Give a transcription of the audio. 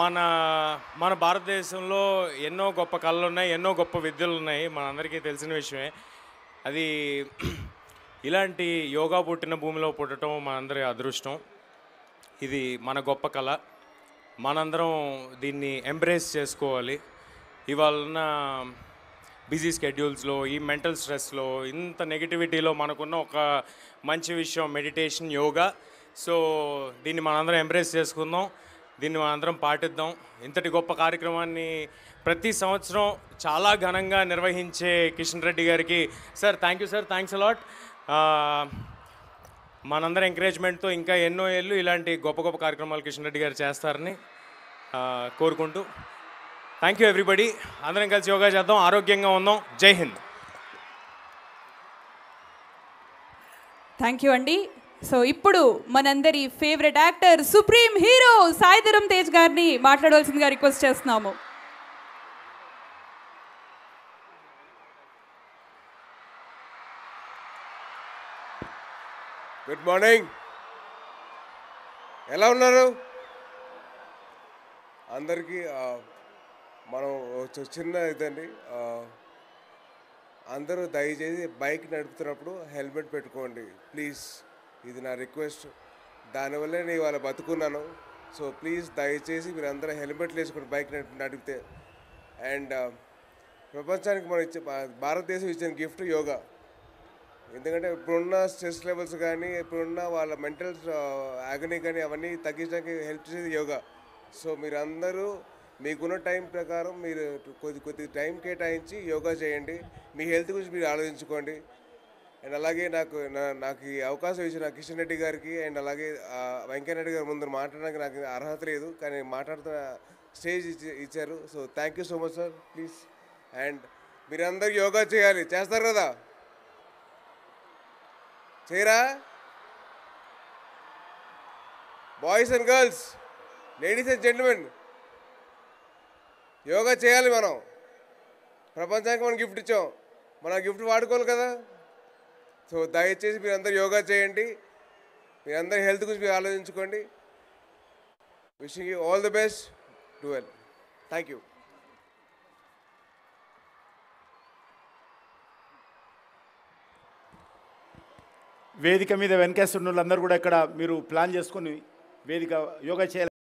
మన మన భారతదేశంలో ఎన్నో గొప్ప కళలు ఉన్నాయి, ఎన్నో గొప్ప విద్యలు ఉన్నాయి, మనందరికీ తెలిసిన విషయమే. అది ఇలాంటి యోగా పుట్టిన భూమిలో పుట్టడం మనందరి అదృష్టం. ఇది మన గొప్ప కళ. మనందరం దీన్ని ఎంబ్రేస్ చేసుకోవాలి. ఇవాళ బిజీ స్కెడ్యూల్స్లో, ఈ మెంటల్ స్ట్రెస్లో, ఇంత నెగిటివిటీలో మనకున్న ఒక మంచి విషయం మెడిటేషన్, యోగా. సో దీన్ని మనందరం ఎంబ్రేస్ చేసుకుందాం, దీన్ని మనందరం పాటిద్దాం. ఇంతటి గొప్ప కార్యక్రమాన్ని ప్రతి సంవత్సరం చాలా ఘనంగా నిర్వహించే కిషన్ రెడ్డి గారికి sir thank you sir, thanks a lot. మనందరం ఎంకరేజ్మెంట్తో ఇంకా ఎన్నో ఏళ్ళు ఇలాంటి గొప్ప గొప్ప కార్యక్రమాలు కిషన్ రెడ్డి గారు చేస్తారని కోరుకుంటూ థ్యాంక్ యూ ఎవ్రీబడి. అందరం కలిసి యోగా చేద్దాం, ఆరోగ్యంగా ఉందాం. జై హింద్. థ్యాంక్ యూ అండి. సో ఇప్పుడు మనందరి favourite actor, supreme hero Sai Dharam Tej గారిని మాట్లాడవలసిందిగా రిక్వెస్ట్ చేస్తున్నాము. Good morning. ఎలా ఉన్నారు అందరికీ? మనం చిన్న ఇదండి, అందరూ దయచేసి బైక్ నడుపుతున్నప్పుడు హెల్మెట్ పెట్టుకోండి ప్లీజ్. ఇది నా రిక్వెస్ట్. దానివల్లే నేను ఇవాళ బతుకున్నాను. సో ప్లీజ్ దయచేసి మీరు అందరూ హెల్మెట్లు వేసుకొని బైక్ నడిపితే. అండ్ ప్రపంచానికి మనం భారతదేశం ఇచ్చిన గిఫ్ట్ యోగా. ఎందుకంటే ఇప్పుడున్న స్ట్రెస్ లెవెల్స్ కానీ, ఇప్పుడున్న వాళ్ళ మెంటల్ ఆగనీ కానీ అవన్నీ తగ్గించడానికి హెల్ప్ చేసేది యోగా. సో మీరందరూ మీకున్న టైం ప్రకారం మీరు కొద్ది టైం కేటాయించి యోగా చేయండి. మీ హెల్త్ గురించి మీరు ఆలోచించుకోండి. అండ్ అలాగే నాకు ఈ అవకాశం ఇచ్చిన కిషన్ రెడ్డి గారికి అండ్ అలాగే వెంకయ్యనాయుడు గారి ముందు మాట్లాడడానికి నాకు అర్హత లేదు, కానీ మాట్లాడుతున్న స్టేజ్ ఇచ్చారు. So thank you so much sir, please. And మీరందరూ యోగా చేయాలి. చేస్తారు కదా? చేయరా? Boys and girls, ladies and gentlemen, yoga చేయాలి. మనం ప్రపంచానికి మనం గిఫ్ట్ ఇచ్చాం, మన గిఫ్ట్ వాడుకోవాలి కదా. సో దయచేసి మీరందరూ యోగా చేయండి. మీరందరూ హెల్త్ గురించి మీరు ఆలోచించుకోండి. Wishing you all the best. Do well. Thank you. వేదిక మీద వెనకేస్తున్న వాళ్ళందరూ కూడా ఇక్కడ మీరు ప్లాన్ చేసుకొని వేదిక యోగా చేయాలి.